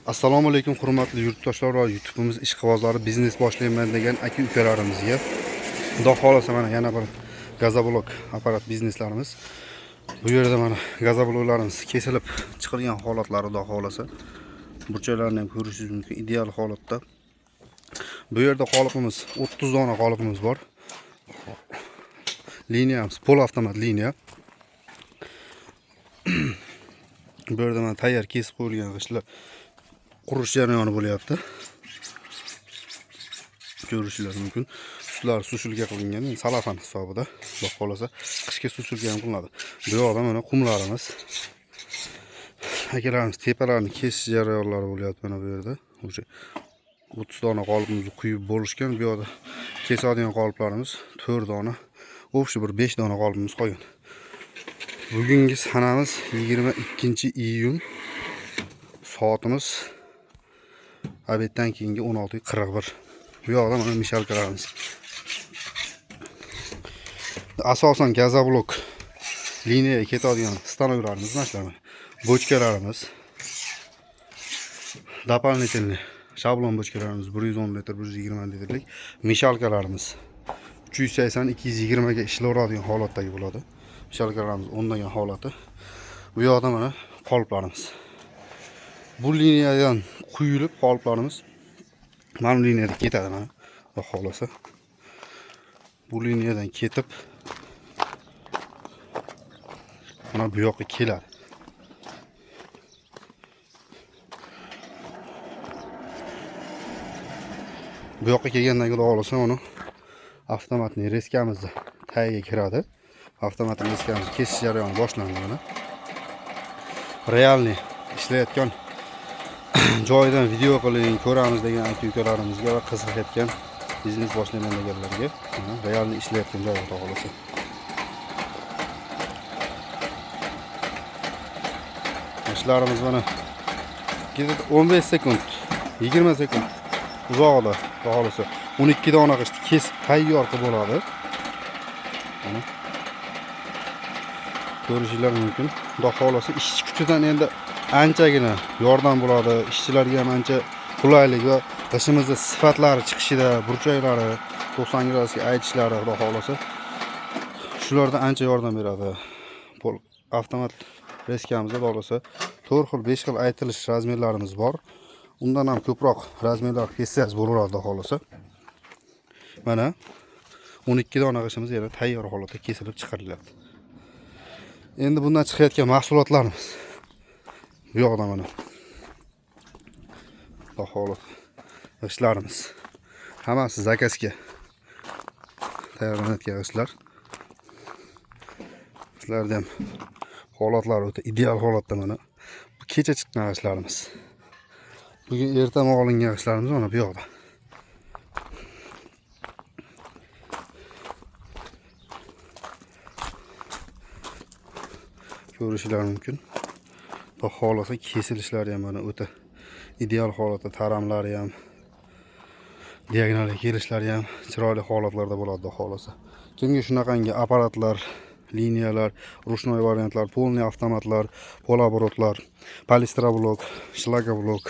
Assalomu alaykum hurmatli yurtdoshlar va YouTube'imiz ishqibozlari, biznes boshlayman degan aka-ukalarimizga. Xudo xolasa mana yana bir gazoblok apparat bizneslarimiz. Bu yerda mana gazobloklarimiz kesilib chiqilgan holatlari xudo xolasa. Burchaklarini ham ko'rishingiz mumkin, ideal holatda. Bu yerda qolipimiz 30 dona qolipimiz bor. Liniyamiz pol avtomat liniya. Bu yerda mana tayyor kesib qo'yilgan g'ishtlar qurish jarayoni bo'lyapti. Ko'rishingiz mumkin. Ustlari sushilga qilingan, salafan hisobida. Xudo xolasa qishga sushilga ham qilinadi. Bu yoqda mana qumlarimiz. Akalarimiz tepalarini kesish jarayonlari bo'lyapti mana bu yerda. O'sha 30 dona qolipimizni quyib bo'lishgan. Bu yoqda kesadigan qoliplarimiz 4 dona, o'sha bir 5 dona qolipimiz qolgan. Bugungi sanamiz 22-iyun. Soatimiz obeddan keyingi 16:41. Bu yoqda mana mishalkalarimiz. Asosan gazoblok liniyaga ketadigan stanoklarimiz mana shular. Bochkalarimiz. Дополнительный shablon bochkalarimiz 110 litr, 120 litrlik. Mishalkalarimiz 380-220 ga ishlaveradigan holatdagi bo'ladi. Mishalkalarimiz o'ndagan holati. Bu yoqda mana qoliplarimiz. Bu liniyadan quyilib qoliplarimiz mana bu liniyada ketadi mana. Xudo xolasa. Bu liniyadan ketib mana bu yoqqa keladi. Bu yoqqa kelgandan keyin olsa uni avtomatning reskamizda tagiga kiradi. Avtomatning reskamiz kesish jarayoni boshlandi mana. Realniy ishlayotgan joyidan video qiling, ko'ramiz degan aka-ukalarimizga va qiziqayotgan biznes boshlayman deganlarga realniy ishlayotgan joy xudo xolasa. Ishlarimiz mana 15 sekund, 20 sekund uzoqda xudo xolasa 12 dona g'isht kesib tayyor qilib bo'ladi. Mana ko'rishingiz mumkin. Xudo xolasa ishchi kuchidan endi anchagina yordam bo'ladi. Ishchilarga ham ancha qulaylik va g'ishimizda sifatlari chiqishida, burchaklari 90 gradusga aytishlari xudo xolasa shularda ancha yordam beradi. Pol avtomat reskamizda xudo xolasa 4 xil, 5 xil aytilish razmerlarimiz bor. Undan ham ko'proq razmerlar kessangiz bo'laveradi xudo xolasa. Mana 12 dona g'ishimiz yana tayyor holatda kesilib chiqariladi. Endi bundan chiqayotgan mahsulotlarimiz bu yoqda mana xudo xolasa g'ishtlarimiz hammasi zakazga tayyorlanayotgan g'ishtlar. Sizlarda ham holatlari o'ta ideal holatda mana. Bu kecha chiqqan g'ishtlarimiz. Bugun ertamoq olingan g'ishtlarimiz mana bu yoqda. Ko'rishingiz mumkin. Xudo xolasa kesilishlari ham mana o'ta ideal holatda, taramlari ham, diagonalga kelishlari ham chiroyli holatlarda bo'ladi xudo xolasa. Kimga shunaqangi apparatlar, liniyalar, ruchnoy variantlar, polniy avtomatlar, polaborotlar, polistroblok, shlagoblok,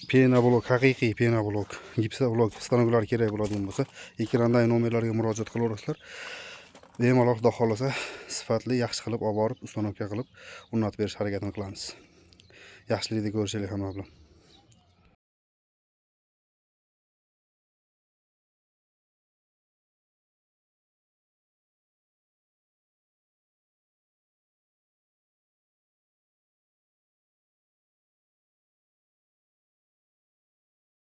penablok, haqiqiy penablok, gipsoblok stanoklar kerak bo'ladigan bo'lsa, ekrandagi nomerlarga murojaat qilaverasizlar. Bemalol xudo xolasa sifatli, yaxshi qilib olib borib, ustanovka qilib, o'rnatib berish harakatini qilamiz. Yaxshilikda ko'rishaylik hamma bilan.